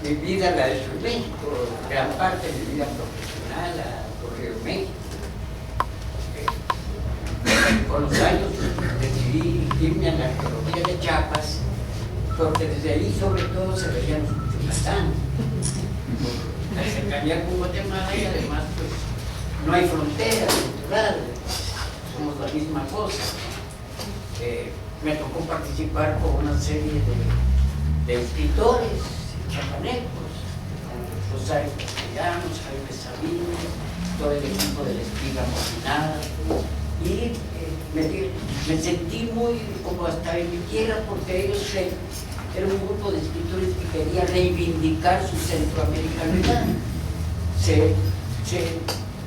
mi vida la he hecho en México, gran parte de mi vida profesional ha ocurrido en México. Con los años decidí irme a la arqueología de Chiapas, porque desde ahí sobre todo se veían Yucatán, la cercanía con Guatemala, y además pues no hay frontera cultural, somos la misma cosa. Me tocó participar con una serie de escritores chiapanecos, Rosario Castellanos, Jaime Sabines, todo el equipo de la Espiga Molinada, y me sentí muy como hasta en mi tierra, porque ellos eran un grupo de escritores que quería reivindicar su centroamericanidad.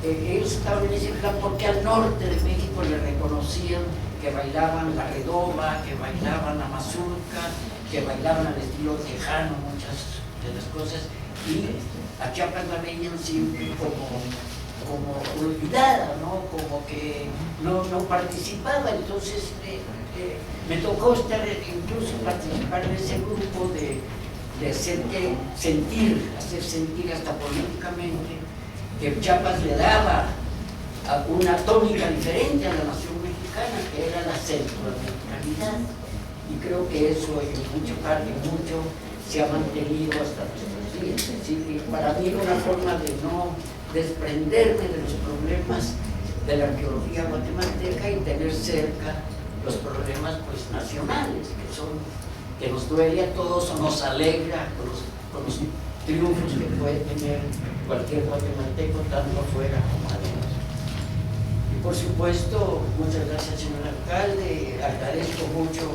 Ellos estaban en ese plan porque al norte de México le reconocían que bailaban la redoba, que bailaban la mazurca, que bailaban al estilo tejano, muchas de las cosas, y a Chiapas la veían siempre como olvidada, ¿no? Como que no participaba. Entonces me tocó incluso participar en ese grupo de hacer sentir hasta políticamente que Chiapas le daba una tónica diferente a la nación mexicana, que era la centroamericanidad, y creo que eso en mucha parte, mucho se ha mantenido hasta nuestros días. Es decir, para mí era una forma de no desprenderme de los problemas de la arqueología guatemalteca y tener cerca los problemas pues nacionales, que nos duele a todos o nos alegra con los triunfos que puede tener cualquier guatemalteco, tanto afuera como adentro. Y por supuesto, muchas gracias, señor alcalde, agradezco mucho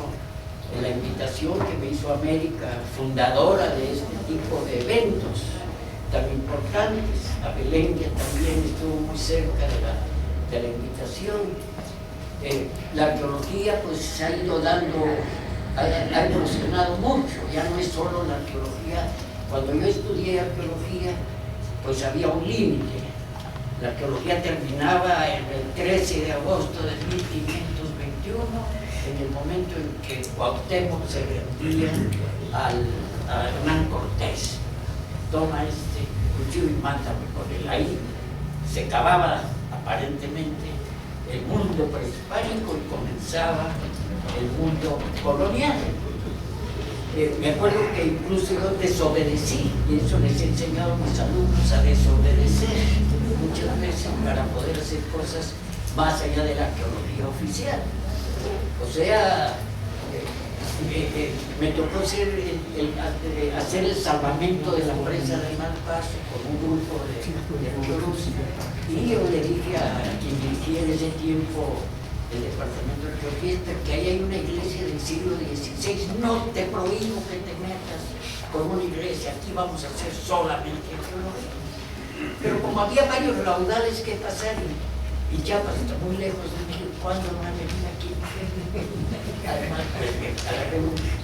la invitación que me hizo América, fundadora de este tipo de eventos tan importantes. A Belén, que también estuvo muy cerca de la invitación. La arqueología pues ha ido ha evolucionado mucho, ya no es solo la arqueología. Cuando yo estudié arqueología, pues había un límite. La arqueología terminaba en el 13 de agosto de 1521, en el momento en que Cuauhtémoc se rendía a Hernán Cortés. Toma este cuchillo y mátame con él. Ahí se acababa aparentemente el mundo prehispánico y comenzaba el mundo colonial. Me acuerdo que incluso yo desobedecí, y eso les he enseñado a mis alumnos a desobedecer muchas veces para poder hacer cosas más allá de la arqueología oficial. O sea, me tocó hacer el salvamento de la presa de Malpaso con un grupo de arqueólogos, y yo le dije a quien dirigía en ese tiempo el departamento de arqueología que ahí hay una iglesia del siglo XVI, no te prohíbo que te metas con una iglesia, aquí vamos a hacer solamente arqueología. Pero como había varios raudales que pasar y Chiapas está muy lejos de México, ¿cuándo van a venir aquí? Además,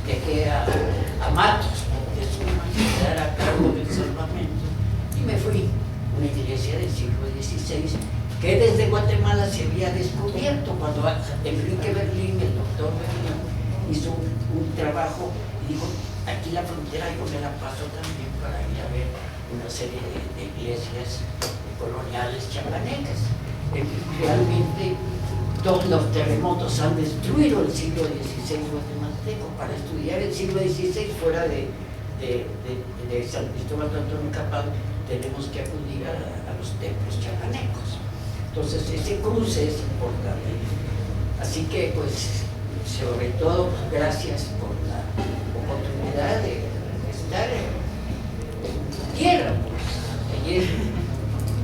dejé a Matos, porque es una entidad a cargo del salvamento, y me fui a una iglesia del siglo XVI que desde Guatemala se había descubierto cuando Enrique Berlín, el doctor Berlín, hizo un trabajo y dijo, aquí la frontera yo me la paso también para ir a ver una serie de iglesias coloniales chiapanecas. Realmente todos los terremotos han destruido el siglo XVI guatemalteco. Para estudiar el siglo XVI fuera de San Cristóbal de Antonio Capal tenemos que acudir a los templos chiapanecos. Entonces ese cruce es importante. Así que pues sobre todo gracias por la oportunidad de estar en tierra. Pues ayer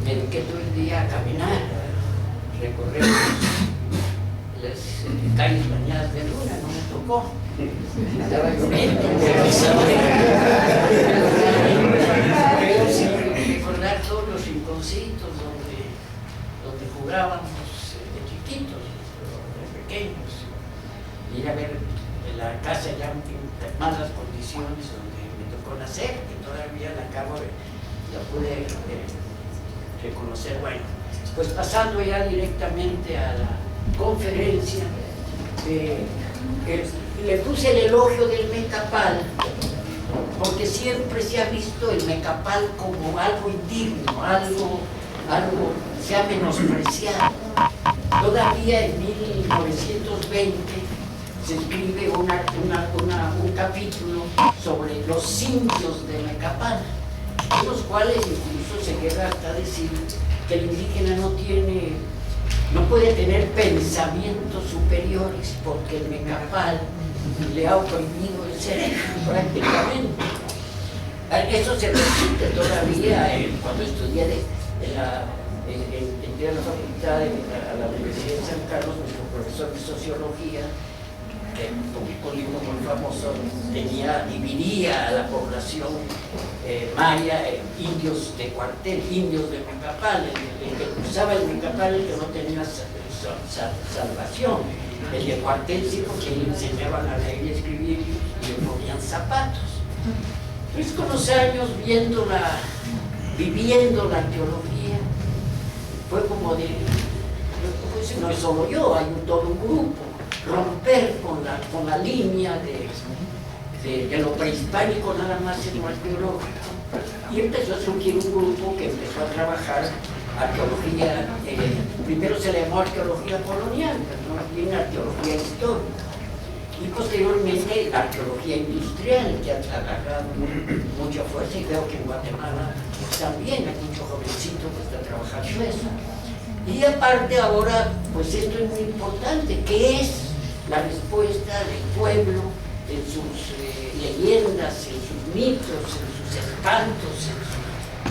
me dediqué todo el día a caminar, a recorrer las calles bañadas de luna, no me tocó. Estaba lloviendo, pero sí recordar todos los rinconcitos donde jugábamos de chiquitos, de pequeños, ir a ver la casa ya en malas condiciones donde me tocó nacer, que todavía la pude reconocer. Bueno, pues pasando ya directamente a la conferencia, le puse el elogio del Mecapal, porque siempre se ha visto el Mecapal como algo indigno, algo se ha menospreciado. Todavía en 1920 se escribe un capítulo sobre los indios de Mecapal, en los cuales incluso se llega hasta decir que el indígena no puede tener pensamientos superiores porque el Mecapal le ha oprimido el cerebro prácticamente. Eso se repite todavía cuando estudié entré a la facultad, a la Universidad de San Carlos. Nuestro profesor de sociología, que publicó un libro muy famoso, dividía a la población maya en indios de cuartel, indios de Mecapal, el que cruzaba el Mecapal, el que no tenía salvación, el de cuartel sí, porque le enseñaban a leer y escribir y le ponían zapatos. Entonces con los años viviendo la arqueología, fue como pues no es solo yo, hay todo un grupo, romper con la línea de lo prehispánico nada más en lo arqueológico. Y empezó a surgir un grupo que empezó a trabajar arqueología, primero se le llamó arqueología colonial, pero más bien arqueología histórica. Y posteriormente arqueología industrial, que ha agarrado mucha fuerza, y veo que en Guatemala también hay mucho jovencito que está trabajando eso. Y aparte ahora, pues esto es muy importante, que es la respuesta del pueblo en sus leyendas, en sus mitos, en sus espantos,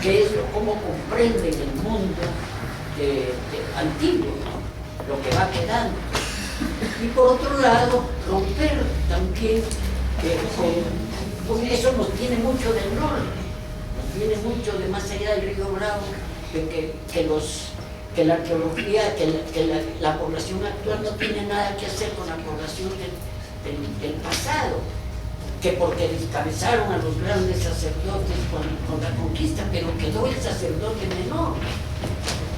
que es cómo comprenden el mundo antiguo, lo que va quedando. Y por otro lado, romper también, porque eso nos tiene mucho del norte, nos tiene mucho de más allá del Río Bravo, que la arqueología, que la población actual no tiene nada que hacer con la población del pasado, que porque descabezaron a los grandes sacerdotes con la conquista, pero quedó el sacerdote menor.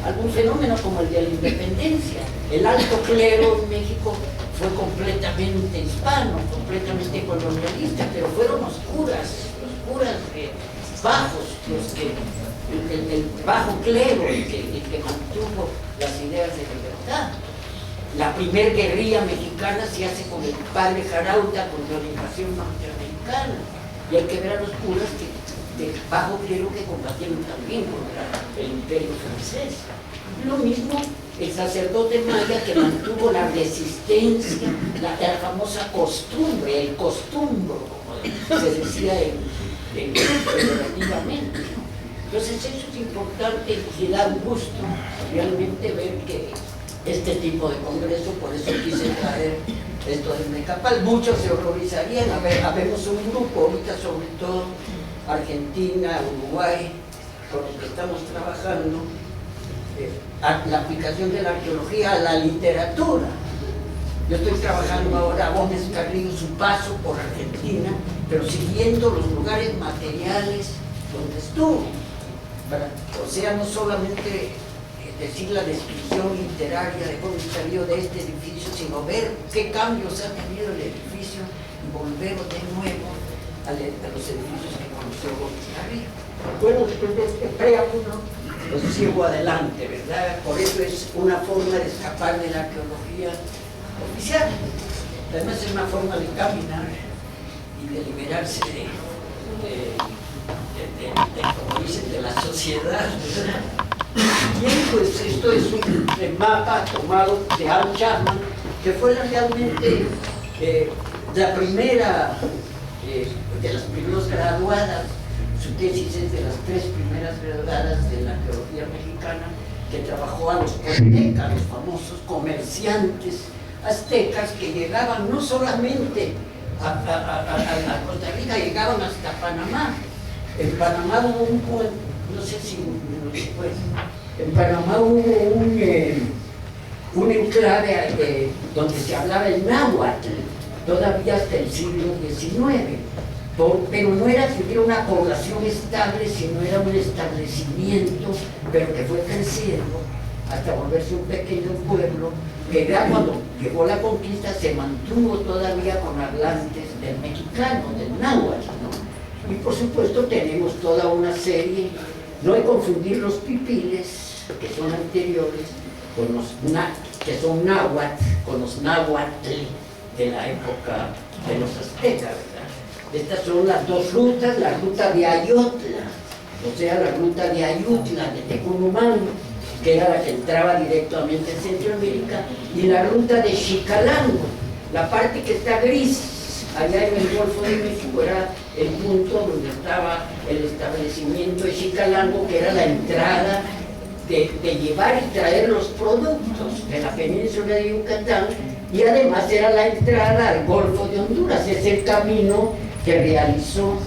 Algún fenómeno como el de la independencia. El alto clero en México fue completamente hispano, completamente colonialista, pero fueron los curas bajos, el bajo clero el que mantuvo las ideas de libertad. La primer guerrilla mexicana se hace con el padre Jarauta contra la invasión norteamericana, y hay que ver a los curas de bajo clero que combatieron también contra el imperio francés. Lo mismo el sacerdote maya que mantuvo la resistencia, la famosa costumbre, el costumbro, como se decía relativamente. Entonces eso es importante y da gusto realmente ver que este tipo de congreso, por eso quise traer esto del Mecapal. Muchos se horrorizarían, habemos un grupo ahorita, sobre todo Argentina, Uruguay, con los que estamos trabajando, la aplicación de la arqueología a la literatura. Yo estoy trabajando ahora, Gómez Carrillo, su paso por Argentina, pero siguiendo los lugares materiales donde estuvo. O sea, no solamente decir la descripción literaria de Gómez Carrillo de este edificio, sino ver qué cambios ha tenido el edificio y volver de nuevo a los edificios que conoció Gómez Carrillo. Bueno, después de este preámbulo, pues sigo adelante, ¿verdad? Por eso es una forma de escapar de la arqueología oficial. Además es una forma de caminar y de liberarse como dicen, de la sociedad, ¿verdad? Bien, pues esto es un mapa tomado de Al Chapman, que fue realmente la primera, de las primeras graduadas. Su tesis es de las 3 primeras graduadas de la arqueología mexicana, que trabajó a los aztecas, los famosos comerciantes aztecas que llegaban no solamente a Costa Rica, llegaban hasta Panamá. En Panamá hubo no sé si fue, en Panamá hubo un enclave donde se hablaba el náhuatl, todavía hasta el siglo XIX. Pero no era siquiera una población estable, sino era un establecimiento, pero que fue creciendo hasta volverse un pequeño pueblo, que ya cuando llegó la conquista se mantuvo todavía con hablantes del mexicano, del náhuatl, ¿no? Y por supuesto tenemos toda una serie, no hay que confundir los pipiles, que son anteriores, con los que son náhuatl, con los náhuatl de la época de los aztecas, ¿verdad? Estas son las dos rutas, la ruta de Ayutla, o sea, la ruta de Ayutla, de Tecunumán, que era la que entraba directamente en Centroamérica, y la ruta de Xicalango, la parte que está gris, allá en el Golfo de México, era el punto donde estaba el establecimiento de Xicalango, que era la entrada de llevar y traer los productos de la península de Yucatán, y además era la entrada al Golfo de Honduras. Es el camino que realizó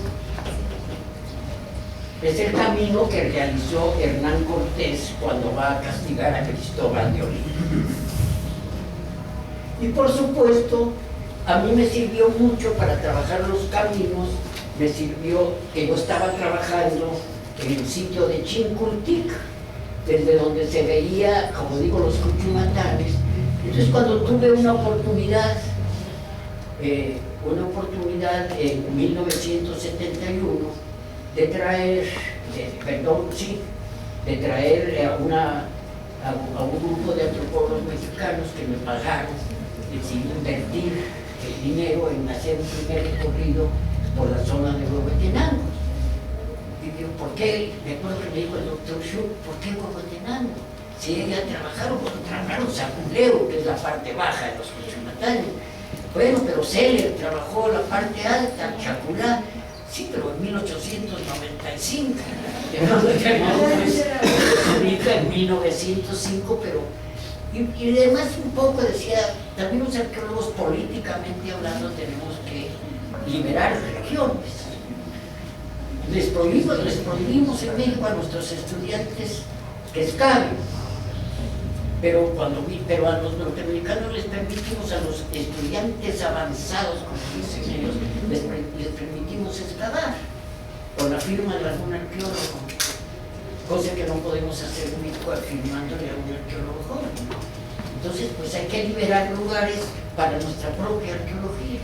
Hernán Cortés cuando va a castigar a Cristóbal de Olid. Y por supuesto, a mí me sirvió mucho para trabajar los caminos, me sirvió que yo estaba trabajando en el sitio de Chincultic, desde donde se veía, como digo, los Cuchumatanes. Entonces, cuando tuve una oportunidad en 1971 de traer a un grupo de antropólogos mexicanos que me pagaron, decidí invertir el dinero en hacer un primer recorrido por la zona de Huehuetenango. Y digo, ¿por qué? Me acuerdo que me dijo el doctor Schuch, ¿por qué Huehuetenango? Si ella trabajaron Sacunleo, que es la parte baja de los Cuchumatanes. Bueno, pero Seller trabajó la parte alta, Chaculá, sí, pero en 1895. En 1905, pero... Y además un poco decía, también los arqueólogos políticamente hablando tenemos que liberar regiones. Les prohibimos en México a nuestros estudiantes que excaven. Pero a los norteamericanos les permitimos, a los estudiantes avanzados, como dicen ellos, les permitimos excavar con la firma de algún arqueólogo, cosa que no podemos hacer firmándole a un arqueólogo joven. Entonces, pues hay que liberar lugares para nuestra propia arqueología.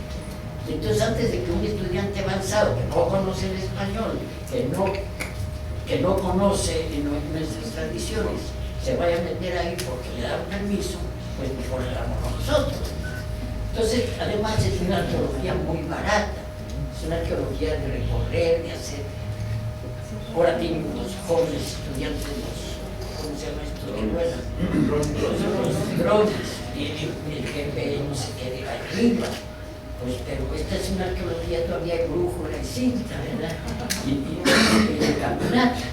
Entonces, antes de que un estudiante avanzado que no conoce el español, que no conoce nuestras tradiciones, se vaya a meter ahí porque le dan permiso, pues mejor le damos a nosotros. Entonces, además es una arqueología muy barata, es una arqueología de recorrer, de hacer. Ahora tienen los jóvenes estudiantes, ¿cómo se llama esto? Los drones, y el jefe no sé qué de arriba. Pues, pero esta es una arqueología todavía de brújula y cinta, ¿verdad? Y de caminata.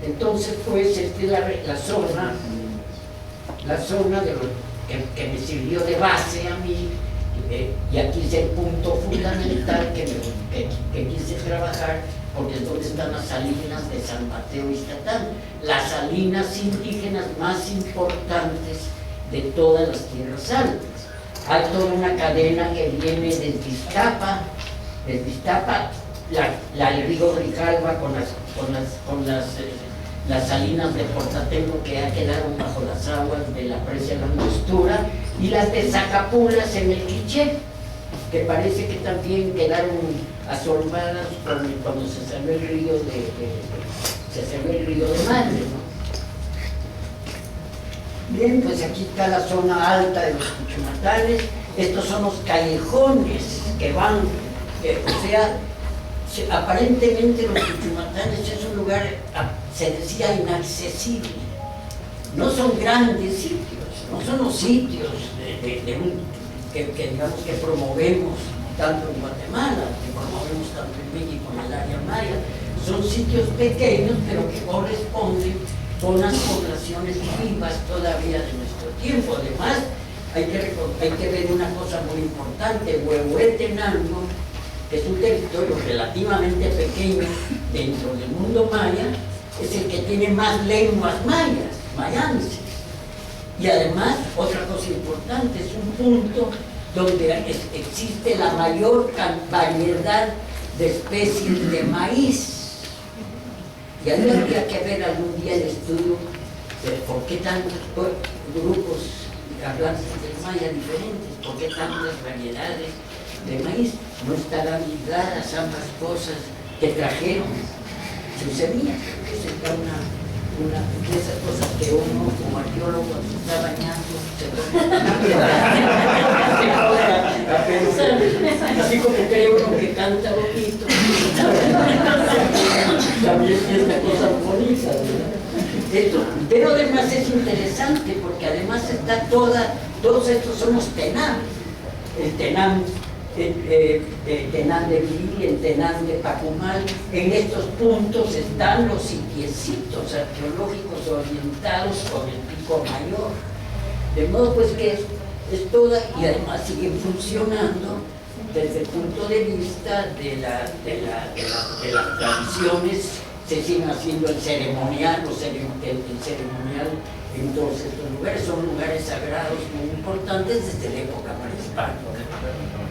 Entonces, pues, esta es la zona de que me sirvió de base a mí, y aquí es el punto fundamental que quise trabajar, porque es donde están las salinas de San Mateo Ixtatán, las salinas indígenas más importantes de todas las tierras altas. Hay toda una cadena que viene desde Iztapa, el río Grijalva con las salinas de Portatengo que ya quedaron bajo las aguas de la presa de la Angostura, y las de Zacapulas en el Quiché, que parece que también quedaron asorbadas cuando se salió el río de Madre, ¿no? Bien, pues aquí está la zona alta de los Cuchumatanes. Estos son los callejones que van, o sea, aparentemente los Cuchumatanes es un lugar, se decía, inaccesible. No son grandes sitios, no son los sitios que digamos que promovemos tanto en Guatemala, que promovemos tanto en México, en el área maya. Son sitios pequeños, pero que corresponden con las poblaciones vivas todavía de nuestro tiempo. Además, hay que ver una cosa muy importante: Huehuetenango, que es un territorio relativamente pequeño dentro del mundo maya, es el que tiene más lenguas mayanses. Y además, otra cosa importante, es un punto donde existe la mayor variedad de especies de maíz. Y ahí habría que ver algún día el estudio de por qué tantos grupos hablantes del maya diferentes, por qué tantas variedades de maíz. No estarán ligadas ambas cosas que trajeron sus semillas. Es una de esas cosas que uno como arqueólogo se está bañando, así como cree uno que canta bonito, también tiene cosas bonitas, ¿verdad? Pero además es interesante porque además está todos estos son los tenam, el tenam Tenán de Vili, el Tenán de Pacumal. En estos puntos están los sitiecitos arqueológicos orientados con el pico mayor. De modo pues que es toda, y además siguen funcionando desde el punto de vista de las tradiciones. Se siguen haciendo el ceremonial, el ceremonial en todos estos lugares. Son lugares sagrados muy importantes desde la época prehispánica.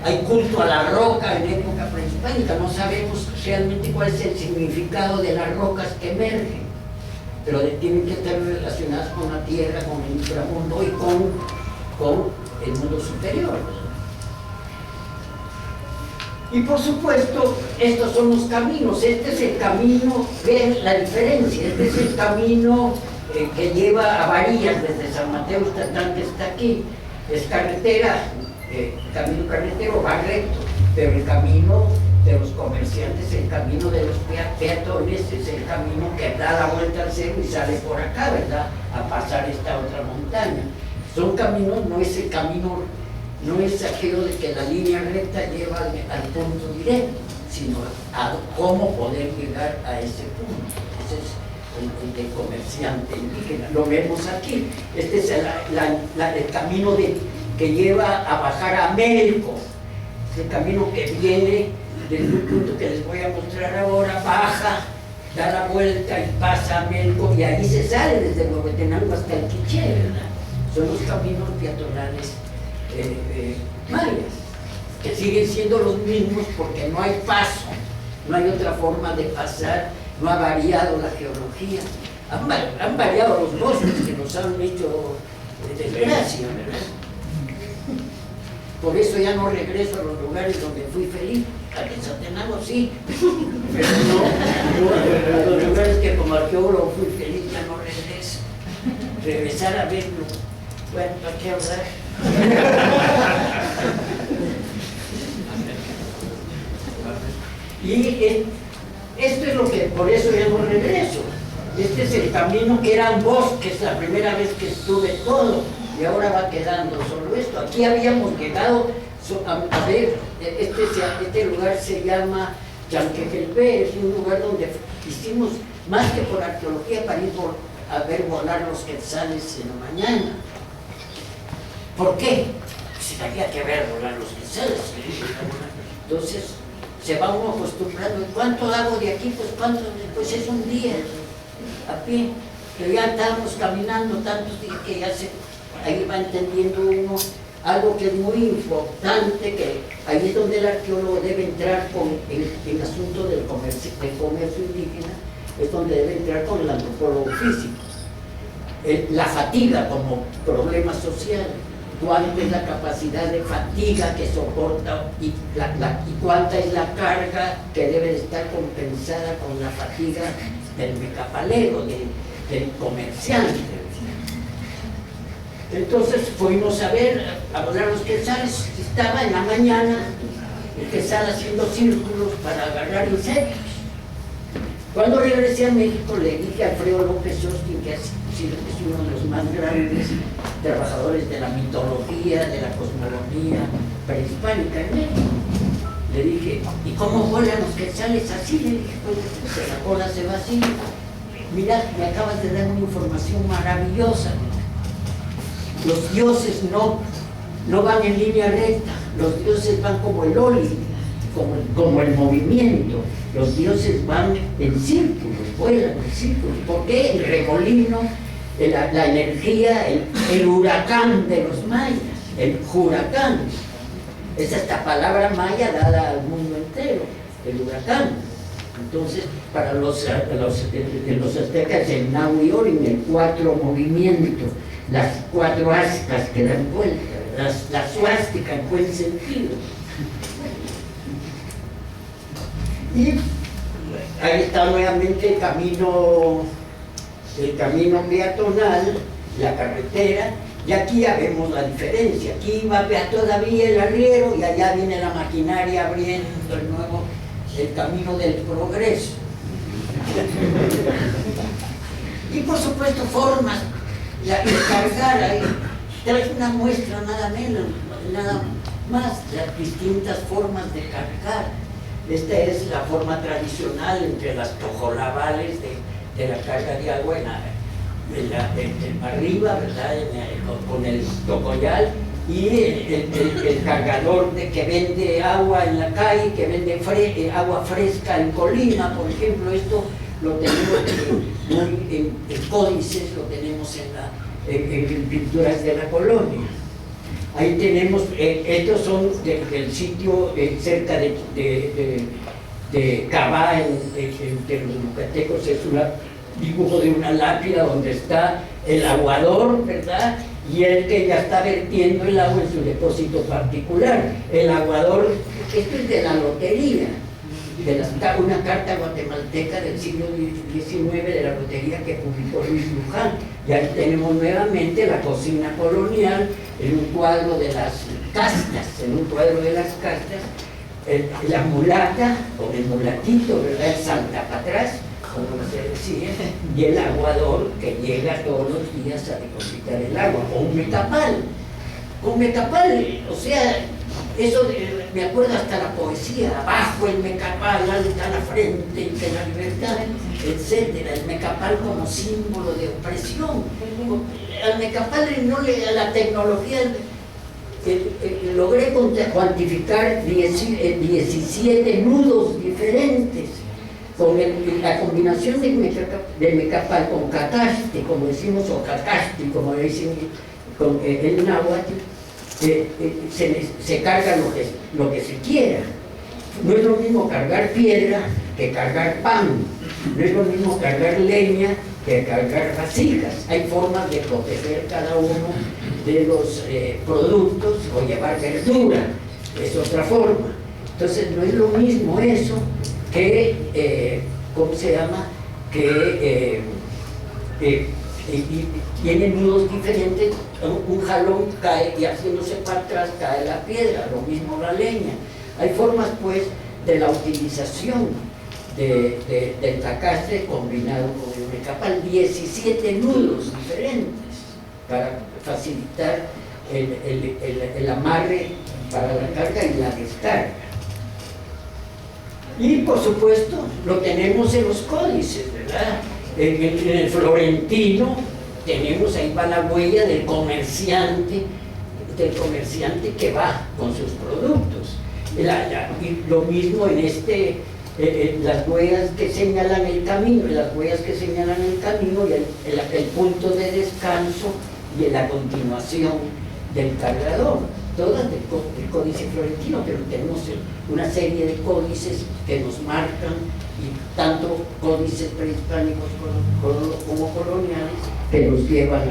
Hay culto a la roca en época prehispánica, no sabemos realmente cuál es el significado de las rocas que emergen, pero tienen que estar relacionadas con la tierra, con el inframundo y con el mundo superior. Y por supuesto, estos son los caminos. Este es el camino, vean la diferencia, este es el camino que lleva a Varillas desde San Mateo Estatal, que está aquí. Es carretera, camino carretero, va recto, pero el camino de los comerciantes, el camino de los peatones es el camino que da la vuelta al cerro y sale por acá, ¿verdad? A pasar esta otra montaña. Son caminos, no es el camino, no es aquello de que la línea recta lleva al punto directo, sino a cómo poder llegar a ese punto. Ese es el de comerciante indígena. Lo vemos aquí. Este es el camino que lleva a bajar a Melco. Es el camino que viene desde un punto que les voy a mostrar ahora, baja, da la vuelta y pasa a Melco, y ahí se sale desde Huehuetenango hasta el Quiché, ¿verdad? Son los caminos peatonales mayas, que siguen siendo los mismos porque no hay paso, no hay otra forma de pasar, no ha variado la geología, han variado los bosques que nos han hecho desgracia, ¿verdad? Por eso ya no regreso a los lugares donde fui feliz. A Quetzaltenango sí, pero no, a los lugares que como arqueólogo fui feliz ya no regreso. Regresar a verlo, bueno, ¿para qué hablar? Y esto es lo que, por eso ya no regreso. Este es el camino que eran bosques la primera vez que estuve todo, y ahora va quedando solo esto. Aquí habíamos llegado a ver, este lugar se llama Chanquejelpe, es un lugar donde hicimos más que por arqueología para ir a ver volar los quetzales en la mañana. ¿Por qué? Pues había que ver volar los quetzales. Entonces se va uno acostumbrando. ¿Cuánto hago de aquí? Pues es un día a pie, pero ya estábamos caminando tantos días que ya ahí va entendiendo uno algo que es muy importante, que ahí es donde el arqueólogo debe entrar con el asunto del comercio indígena, es donde debe entrar con el antropólogo físico. La fatiga como problema social, cuánta es la capacidad de fatiga que soporta y cuánta es la carga que debe de estar compensada con la fatiga del mecapalero, del comerciante. Entonces fuimos a ver, a volar los quetzales. Estaba en la mañana el quetzal haciendo círculos para agarrar insectos. Cuando regresé a México le dije a Alfredo López Austin, que es uno de los más grandes trabajadores de la mitología, de la cosmología prehispánica en México. Le dije, ¿y cómo vuelan los quetzales así? Le dije, pues la cola se va así. Mira, me acabas de dar una información maravillosa. Los dioses no van en línea recta, los dioses van como el oli, como el movimiento. Los dioses van en círculos, vuelan en círculos. ¿Por qué? El remolino, la energía, el huracán de los mayas, el huracán. Es esta palabra maya dada al mundo entero, el huracán. Entonces, para los aztecas, el Nahuiorin, el 4 movimientos, las 4 astas que dan vuelta, la suástica en buen sentido. Y ahí está nuevamente el camino peatonal, la carretera, y aquí ya vemos la diferencia. Aquí va todavía el arriero y allá viene la maquinaria abriendo el camino del progreso. Y por supuesto formas, el cargar ahí, trae una muestra nada menos, nada más, las distintas formas de cargar. Esta es la forma tradicional entre las tojolabales de la carga de agua arriba, ¿verdad? Con el tocoyal, y el cargador que vende agua en la calle, que vende agua fresca en Colima, por ejemplo. Esto lo tenemos en códices, lo tenemos en pinturas de la colonia. Ahí tenemos, estos son del sitio cerca de Cabá, entre los yucatecos. Es un dibujo de una lápida donde está el aguador, ¿verdad? Y el que ya está vertiendo el agua en su depósito particular. El aguador, esto es de la lotería, una carta guatemalteca del siglo XIX de la lotería que publicó Luis Luján. Y ahí tenemos nuevamente la cocina colonial en un cuadro de las castas, la mulata o el mulatito, ¿verdad? El saltapatrás, como se decía, y el aguador que llega todos los días a depositar el agua, o un mecapal. Un mecapal, o sea, eso me acuerdo hasta la poesía: abajo el mecapal, alta la frente de la libertad, etcétera. El mecapal como símbolo de opresión. Al mecapal a la tecnología logré cuantificar 17 nudos diferentes. Con la combinación de mecapal con cataste, como decimos, o cacaste, como dicen en náhuatl, se carga lo que se quiera. No es lo mismo cargar piedra que cargar pan, no es lo mismo cargar leña que cargar vasijas. Hay formas de proteger cada uno de los productos, o llevar verdura, es otra forma. Entonces no es lo mismo eso que, ¿cómo se llama? Que tiene nudos diferentes. Un jalón cae y haciéndose para atrás cae la piedra, lo mismo la leña. Hay formas pues de la utilización del tacastre combinado con el mecapal, 17 nudos diferentes para facilitar el amarre para la carga y la descarga. Y por supuesto lo tenemos en los códices, ¿verdad? En el florentino tenemos, ahí va la huella del comerciante que va con sus productos. Y lo mismo en las huellas que señalan el camino, y el punto de descanso y la continuación del cargador, todas del códice florentino. Pero tenemos una serie de códices que nos marcan, y tanto códices prehispánicos como coloniales, que nos llevan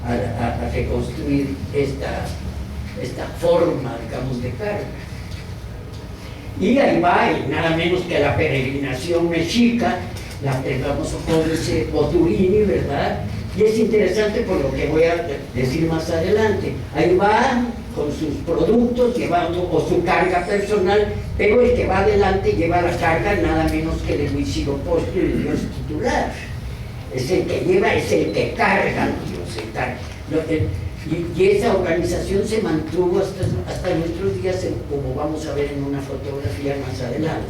a reconstruir esta forma, digamos, de carga. Y ahí va, y nada menos que la peregrinación mexica, el famoso códice Boturini, ¿verdad? Y es interesante por lo que voy a decir más adelante. Ahí va con sus productos, llevando o su carga personal, pero el que va adelante lleva la carga nada menos que de Huitzilopochtli, el dios titular. Es el que lleva, es el que carga al dios. Y esa organización se mantuvo hasta nuestros días, como vamos a ver en una fotografía más adelante.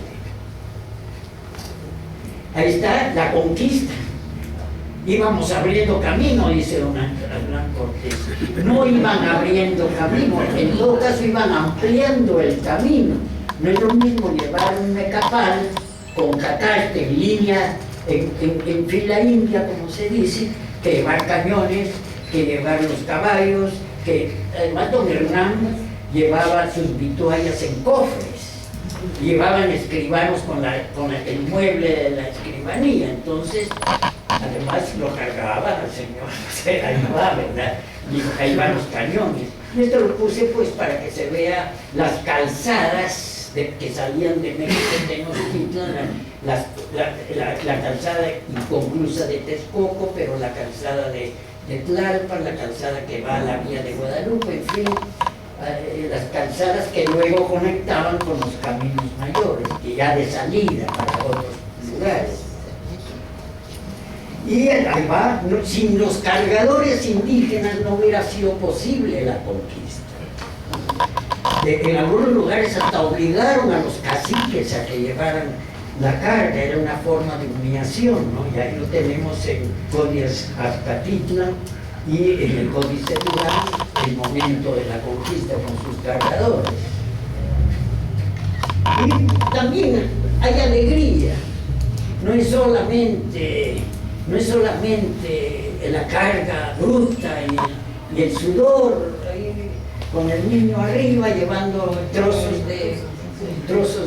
Ahí está la conquista. Íbamos abriendo camino, dice don Hernán Cortés. No iban abriendo camino, en todo caso iban ampliando el camino. No es lo mismo llevar un mecapal con cataste en línea, en fila india, como se dice, que llevar cañones, que llevar los caballos, que además don Hernán llevaba sus vituallas en cofres. Llevaban escribanos con el mueble de la escribanía. Entonces, además lo cargaban al señor, o sea, ahí va, ¿verdad? Y ahí van los cañones. Y esto lo puse pues para que se vea las calzadas que salían de México, Tenochtitlan, la calzada inconclusa de Texcoco, pero la calzada de Tlalpan, la calzada que va a la vía de Guadalupe, en fin, las calzadas que luego conectaban con los caminos mayores, que ya de salida para otros lugares. Y ahí va, sin los cargadores indígenas no hubiera sido posible la conquista. En algunos lugares hasta obligaron a los caciques a que llevaran la carga, era una forma de humillación, ¿no? Y ahí lo tenemos en Códice Azcatitlan y en el Códice Durán, el momento de la conquista con sus cargadores. Y también hay alegría, no es solamente la carga bruta y el sudor, con el niño arriba llevando trozos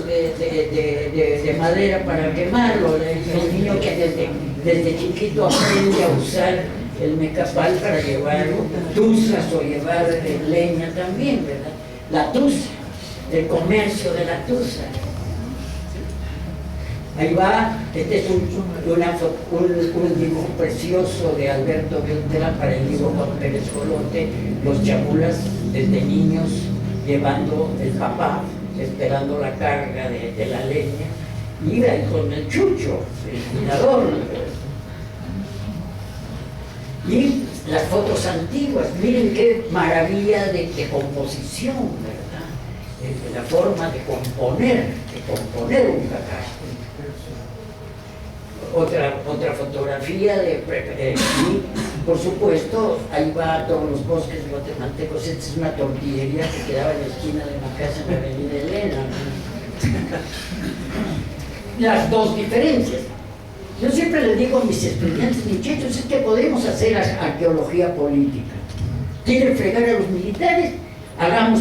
de madera para quemarlo, el niño que desde chiquito aprende a usar el mecapal para llevar tuzas o llevar leña también, ¿verdad? La tuza, el comercio de la tuza. Ahí va, este es un dibujo precioso de Alberto Beltrán para el libro Juan Pérez Colote, los chamulas desde niños llevando el papá, esperando la carga de la leña, y ahí con el chucho, el cuidador. Y las fotos antiguas, miren qué maravilla de composición, ¿verdad? La forma de componer un cacao. Otra fotografía y por supuesto ahí va todos los bosques guatemaltecos. Esta es una tortillería que quedaba en la esquina de una casa en la avenida Elena. Las dos diferencias. Yo siempre les digo a mis estudiantes, muchachos, es que podemos hacer arqueología política. ¿Quieren fregar a los militares? Hagan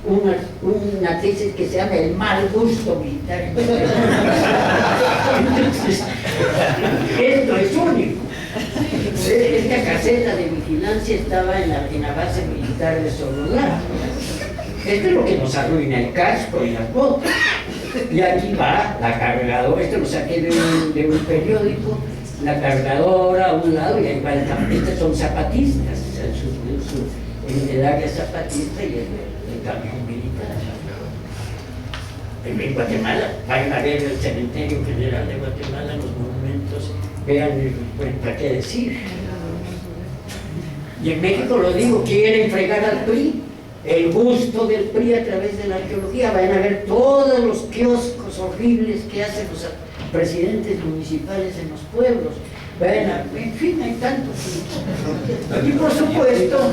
una tesis que se llama el mal gusto militar. Entonces, esto es único. Esta caseta de vigilancia estaba en la base militar de Sololá. Esto es lo que nos arruina el casco y las botas. Y aquí va la cargadora, esto lo saqué de un periódico, la cargadora a un lado y ahí va el camión. Estos son zapatistas, en el área zapatista y el camión militar. En Guatemala, vayan a ver el cementerio general de Guatemala, los monumentos, vean, ¿para qué decir? Y en México, lo digo, quieren fregar al PRI, el gusto del PRI a través de la arqueología. Vayan a ver todos los kioscos horribles que hacen los presidentes municipales en los pueblos. Vayan a, en fin, hay tantos. Y por supuesto,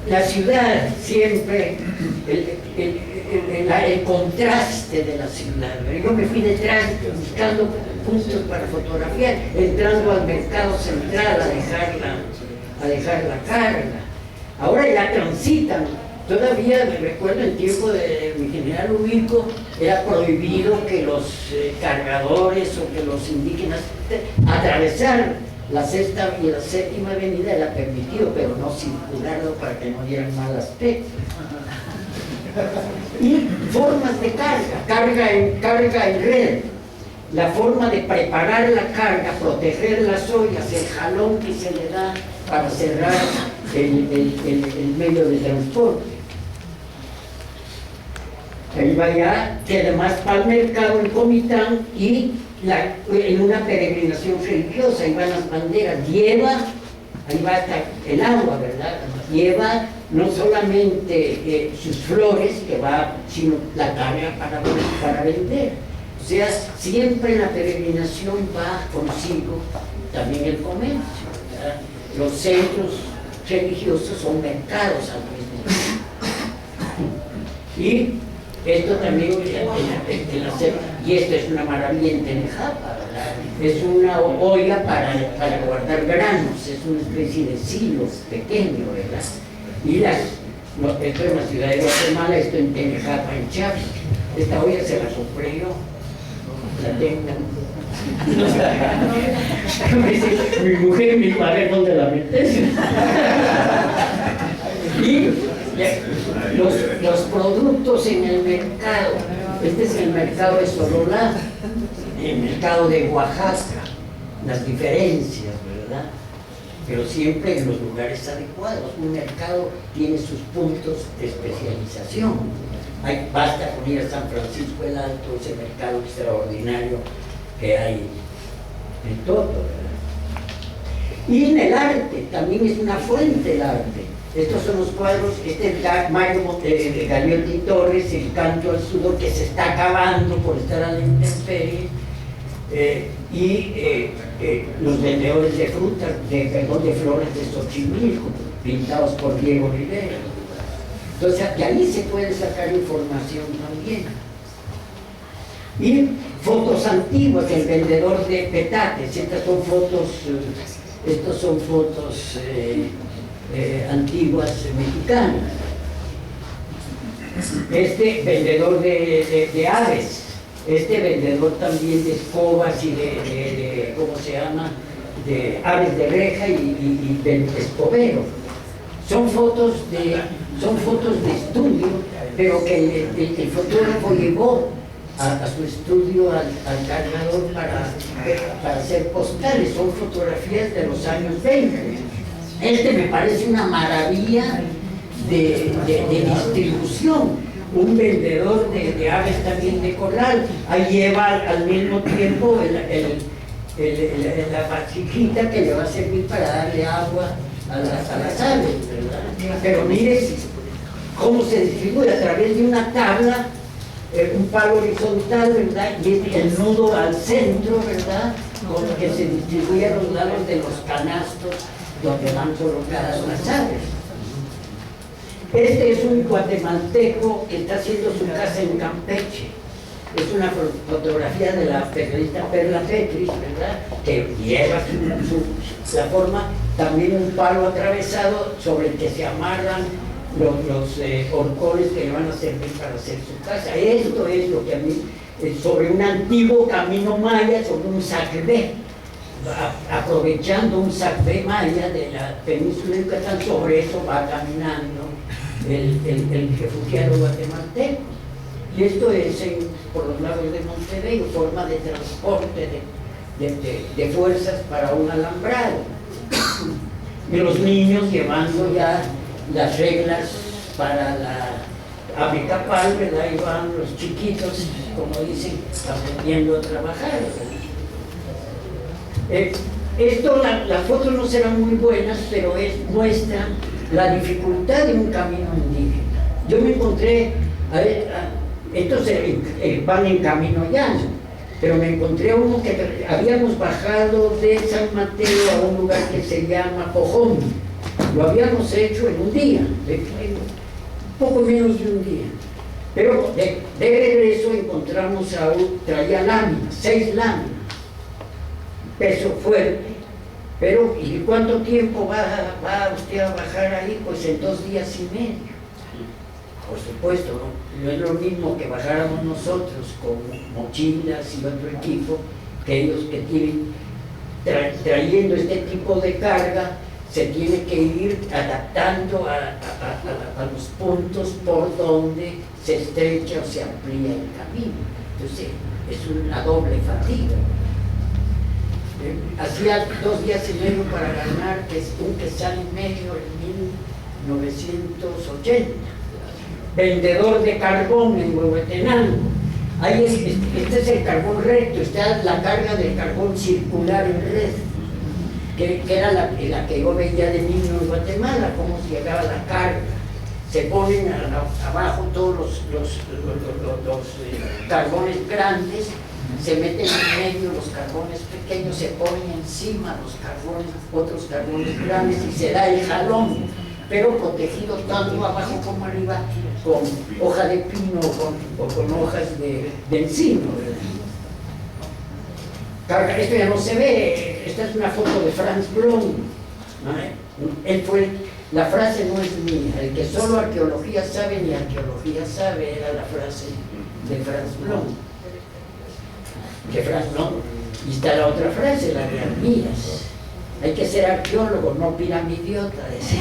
la ciudad siempre, el contraste de la ciudad. Yo me fui detrás buscando puntos para fotografiar, entrando al mercado central a dejar la carga. Ahora ya transitan. Todavía me recuerdo en tiempo de mi general Ubico, era prohibido que los cargadores o que los indígenas atravesar la sexta y la séptima avenida, era permitido, pero no circularlo para que no dieran mal aspecto. Y formas de carga en red, la forma de preparar la carga, proteger las ollas, el jalón que se le da para cerrar el medio de transporte. Ahí va ya, que además para el mercado en Comitán y en una peregrinación religiosa, ahí van las banderas, ahí va hasta el agua, ¿verdad? Lleva no solamente sus flores, sino la carga para vender. O sea, siempre en la peregrinación va consigo también el comercio, ¿verdad? Los centros religiosos son mercados al mismo tiempo. Y esto también, y esto es una maravilla en Tenejapa, ¿verdad? Es una olla para guardar granos, es una especie de silo pequeño, ¿verdad? Y esto en la ciudad de Guatemala, esto en Tenejapa, en Chiapas. Esta olla se la compré yo, la tengo. Mi mujer me dijo, a ver dónde la metes. Y los productos en el mercado, Este es el mercado de Sololá, el mercado de Oaxaca, las diferencias, ¿verdad? Pero siempre en los lugares adecuados. Un mercado tiene sus puntos de especialización. Basta con ir a San Francisco el Alto, ese mercado extraordinario que hay en todo, ¿verdad? Y en el arte, también es una fuente el arte. Estos son los cuadros, este es Mario Gagliotti Torres, El canto al sudor, que se está acabando por estar a la intemperie, los vendedores de frutas, de flores de Xochimilco, pintados por Diego Rivera. Entonces, de ahí se puede sacar información también. Y fotos antiguas, el vendedor de petates, estas son fotos antiguas mexicanas. Este vendedor de aves, este vendedor también de escobas y de ¿cómo se llama?, de aves de reja y del escobero. Son fotos de estudio, pero que el fotógrafo llevó a su estudio al cargador para hacer postales. Son fotografías de los años 20. Este me parece una maravilla de distribución. Un vendedor de aves también de corral, ahí lleva al mismo tiempo la vasijita que le va a servir para darle agua a las aves, ¿verdad? Pero mire cómo se distribuye a través de una tabla, un palo horizontal, ¿verdad? Y el nudo al centro, ¿verdad? Con lo que se distribuye a los lados de los canastos donde van colocadas las aves. Este es un guatemalteco que está haciendo su casa en Campeche. Es una fotografía de la periodista Perla Petris, ¿verdad?, que lleva la forma, también un palo atravesado sobre el que se amarran los horcones que le van a servir para hacer su casa. Esto es lo que a mí, sobre un antiguo camino maya, sobre un sacbé, aprovechando un sacbé maya de la península de Yucatán, sobre eso va caminando el refugiado guatemalteco. Y esto es por los lagos de Monterrey, forma de transporte de fuerzas para un alambrado. Y los niños llevando ya las reglas para la aplicapal, ¿verdad? Y van los chiquitos, como dicen, aprendiendo a trabajar, ¿verdad? Las fotos no serán muy buenas, pero muestra la dificultad de un camino indígena. Yo me encontré, estos van en camino llano, pero me encontré uno que habíamos bajado de San Mateo a un lugar que se llama Cojón. Lo habíamos hecho en un día, poco menos de un día. Pero de regreso encontramos traía láminas, 6 láminas, peso fuerte. Pero, ¿y cuánto tiempo va usted a bajar ahí? Pues en 2 días y medio. Por supuesto, no es lo mismo que bajáramos nosotros con mochilas y otro equipo, que ellos que tienen, trayendo este tipo de carga, se tiene que ir adaptando a los puntos por donde se estrecha o se amplía el camino. Entonces, es una doble fatiga. Hacía 2 días y medio para ganar un quesal y medio en 1980. Vendedor de carbón en Huehuetenango. Ahí este es el carbón recto, está la carga del carbón circular en red, que era la que yo veía de niño en Guatemala, cómo llegaba la carga. Se ponen abajo todos los carbones grandes, se meten en medio los carbones pequeños, se ponen encima otros carbones grandes y se da el jalón, pero protegido tanto abajo como arriba con hoja de pino o con hojas de encino, ¿verdad? Esto ya no se ve, esta es una foto de Franz Blom, ¿no? La frase no es mía, el que solo arqueología sabe ni arqueología sabe, era la frase de Franz Blom. Que Franz Blom, y está la otra frase, la de Armías. Hay que ser arqueólogo, no piramidiota, decía.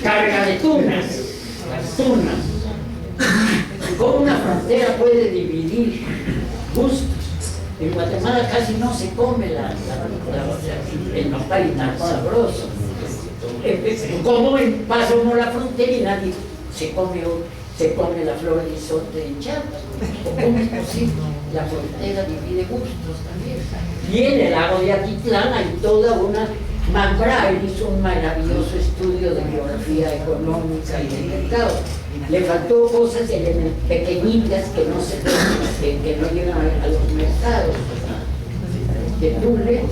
carga de tunas, las tunas. ¿Cómo una frontera puede dividir gustos? En Guatemala casi no se come el nopal tan sabroso. ¿Cómo pasa uno la frontera y nadie se come la flor de isonte en Chiapas? ¿Cómo es posible? La frontera divide gustos también. Y en el lago de Atitlán hay toda una... McBride hizo un maravilloso estudio de geografía económica y de mercado. Le faltó cosas pequeñitas que no llegan a los mercados. De Tule,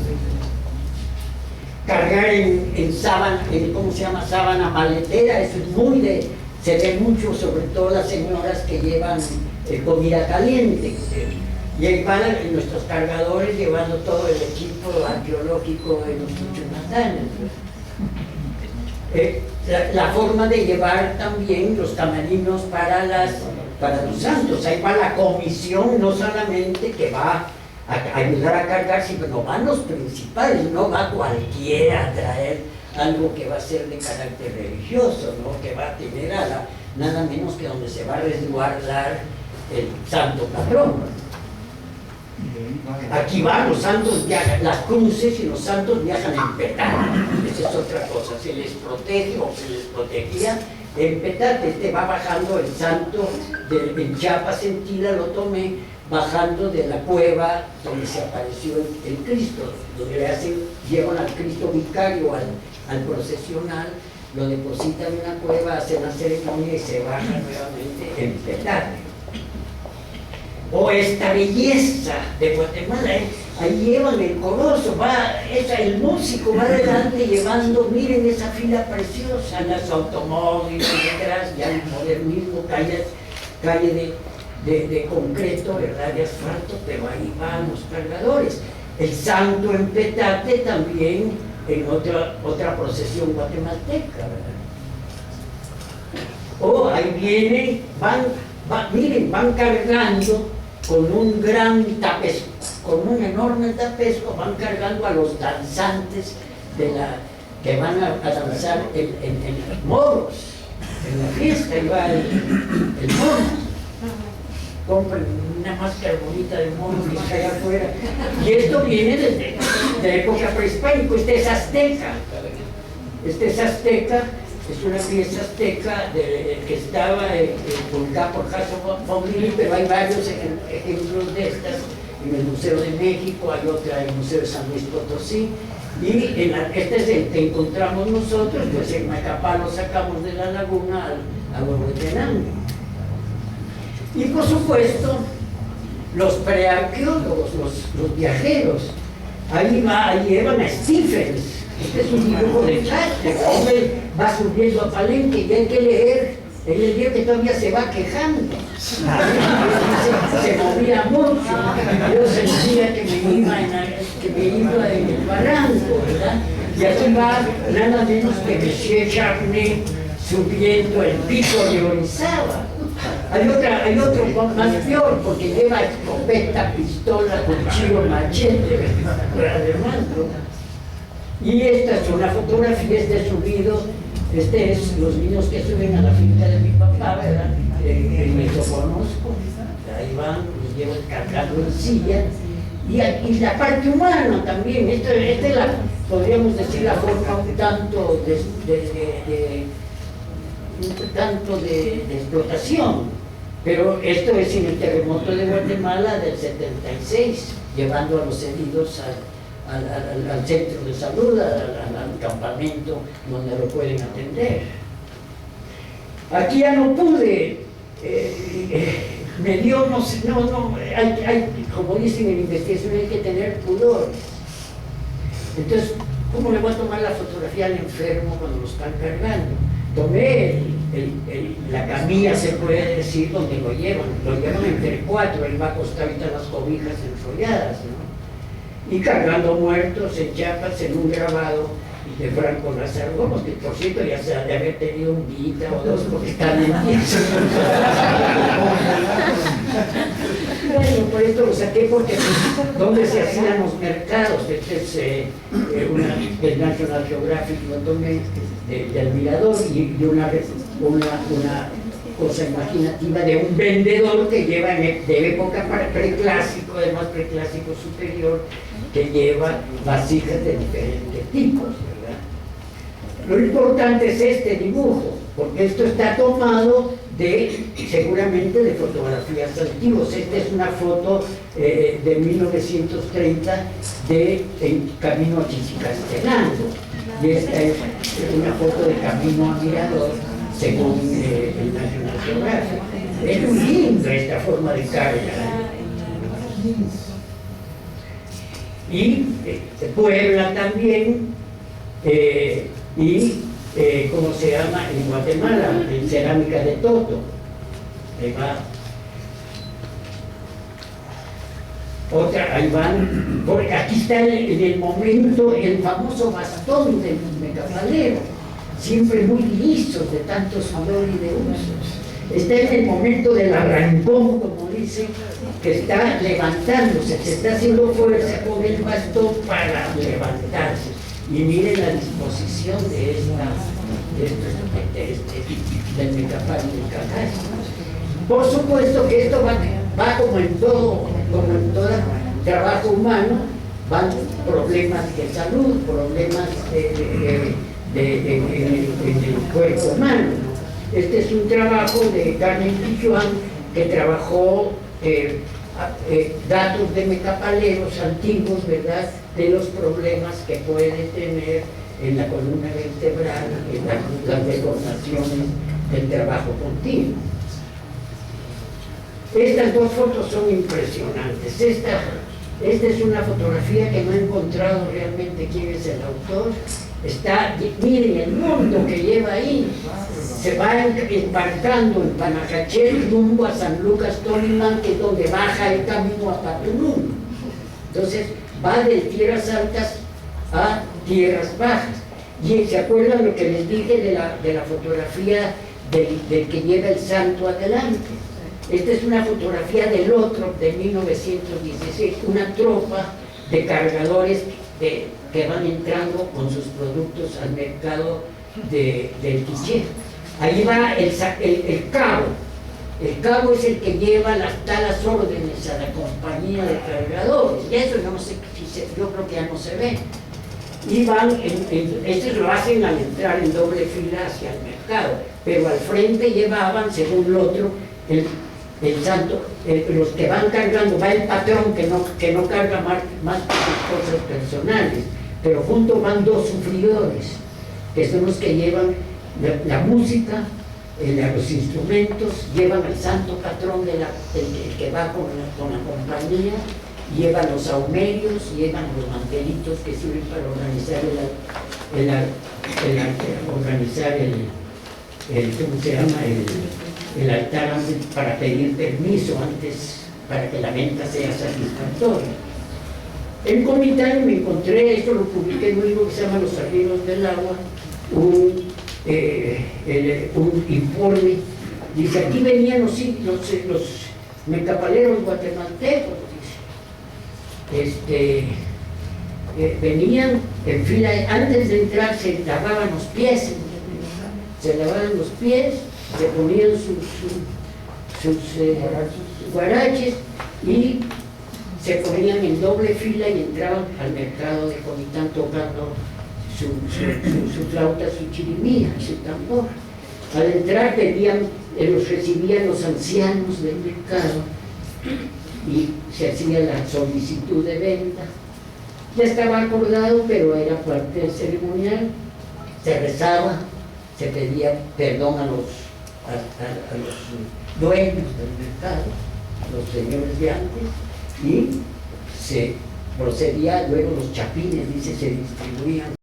cargar en sábana, ¿cómo se llama? Sábana maletera, eso es se ve mucho, sobre todo las señoras que llevan comida caliente. Y ahí van nuestros cargadores llevando todo el equipo arqueológico de los Chuchunatanes. La forma de llevar también los camerinos para los santos. Ahí va la comisión, no solamente que va a ayudar a cargar, sino van los principales, no va cualquiera a traer algo que va a ser de carácter religioso, ¿no? Que va a tener nada menos que donde se va a resguardar el santo patrón. Aquí van los santos, las cruces y los santos viajan en petate. Esa es otra cosa, se les protege o se les protegía en petate. Va bajando el santo en Chiapas, en Tila, lo tomé, bajando de la cueva donde se apareció el Cristo, donde llevan al Cristo vicario al procesional, lo depositan en una cueva, hacen la ceremonia y se baja nuevamente en petate. O esta belleza de Guatemala, ahí llevan el coloso, el músico va adelante llevando, miren esa fila preciosa, los automóviles detrás, ya el modernismo, calle de concreto, ¿verdad?, de asfalto, pero ahí van los cargadores. El santo en petate también en otra procesión guatemalteca, ¿verdad? O ahí vienen, miren, van cargando con un enorme tapesco, van cargando a los danzantes que van a danzar en moros, en la fiesta, y va el moro. Compren una máscara bonita de moros que está allá afuera. Y esto viene desde la época prehispánica, este es azteca. Es una pieza azteca que estaba publicada por Jasso Fonvini, pero hay varios ejemplos de estas en el Museo de México, hay otra en el Museo de San Luis Potosí, y este es el que encontramos nosotros, pues en Macapá lo sacamos de la laguna a Huehuetenango. Y por supuesto, los prearqueólogos, los viajeros, ahí llevan a Stephens. Este es un dibujo de Chastre, hombre va subiendo a Palenque y hay que leer en el día que todavía se va quejando. Se movía mucho, yo sentía que me iba en el barranco, ¿verdad? Y aquí va nada menos que Monsieur Charnay subiendo el pico de Orizaba. Hay otro más peor, porque lleva escopeta, pistola, cuchillo, machete, además, ¿no? Y esta es una fotografía, subido, es los niños que suben a la finca de mi papá, ¿verdad? Me lo conozco, ahí van, los llevan cargando en silla. Y la parte humana también, esta es podríamos decir, la forma un tanto de explotación, pero esto es en el terremoto de Guatemala del 76, llevando a los heridos al centro de salud, al campamento donde lo pueden atender. Aquí ya no pude, me dio, como dicen en investigación, hay que tener pudor. Entonces, ¿cómo le voy a tomar la fotografía al enfermo cuando lo están cargando? Tomé la camilla, se puede decir, donde lo llevan entre 4, él va a acostar ahorita las cobijas enrolladas, ¿no? Y cargando muertos en Chiapas, en un grabado de Franco Lázaro Gómez, que por cierto ya se ha de haber tenido un día o dos porque están en pieza. Bueno, por esto los saqué porque donde se hacían los mercados. Este es del National Geographic, lo tomé del Mirador, y una cosa imaginativa de un vendedor que lleva de época preclásico, además preclásico superior, que lleva vasijas de diferentes tipos, ¿verdad? Lo importante es este dibujo, porque esto está tomado seguramente de fotografías antiguas. Esta es una foto de 1930 en camino a Chichicastenango, y esta es una foto de camino a Mirador, según el National Geographic. Es muy linda esta forma de carga. Y Puebla también, ¿cómo se llama? En Guatemala, en cerámica de Toto. Ahí va. Otra, ahí van. Porque aquí está en el momento el famoso bastón del mecafalero, siempre muy lisos de tanto sudor y de usos. Está en el momento del arrancón, como dice, que está levantándose, se está haciendo fuerza con el bastón para levantarse. Y miren la disposición del mecafal y del cacas. Por supuesto que esto va como en todo trabajo humano, van problemas de salud, problemas en el cuerpo humano. Este es un trabajo de Carmen Pichuan, que trabajó datos de mecapaleros antiguos, ¿verdad?, de los problemas que puede tener en la columna vertebral, en las deformaciones del trabajo continuo. Estas dos fotos son impresionantes. Esta es una fotografía que no he encontrado realmente quién es el autor. Miren el mundo que lleva ahí. Se va embarcando en Panajachel rumbo a San Lucas Tolimán, que es donde baja el camino a Patulún. Entonces va de tierras altas a tierras bajas. Y se acuerdan lo que les dije de la fotografía del que lleva el santo adelante. Esta es una fotografía del otro de 1916, una tropa de cargadores que van entrando con sus productos al mercado del Quiché. Ahí va el cabo. El cabo es el que lleva las talas órdenes a la compañía de cargadores. Y eso no sé, yo creo que ya no se ve. Y van, estos lo hacen al entrar en doble fila hacia el mercado, pero al frente llevaban, según el otro, el santo, los que van cargando, va el patrón que no carga más que sus cosas personales, pero juntos van dos sufridores, que son los que llevan la música, los instrumentos, llevan al santo patrón el que va con la compañía, llevan los saumerios, llevan los mantelitos que sirven para organizar ¿cómo se llama? El altar antes, para pedir permiso antes, para que la venta sea satisfactoria. En Comitán me encontré, esto lo publiqué en un libro que se llama Los Arrieros del Agua, un informe. Dice, aquí venían los mecapaleros guatemaltecos, venían en fila, antes de entrar se lavaban los pies, se ponían sus guaraches y se ponían en doble fila y entraban al mercado de Comitán tocando su flauta, su chirimía y su tambor. Al entrar los recibían los ancianos del mercado y se hacía la solicitud de venta. Ya estaba acordado, pero era parte del ceremonial. Se rezaba, se pedía perdón a los dueños del mercado, los señores de antes, y se procedía, luego los chapines, dice, se distribuían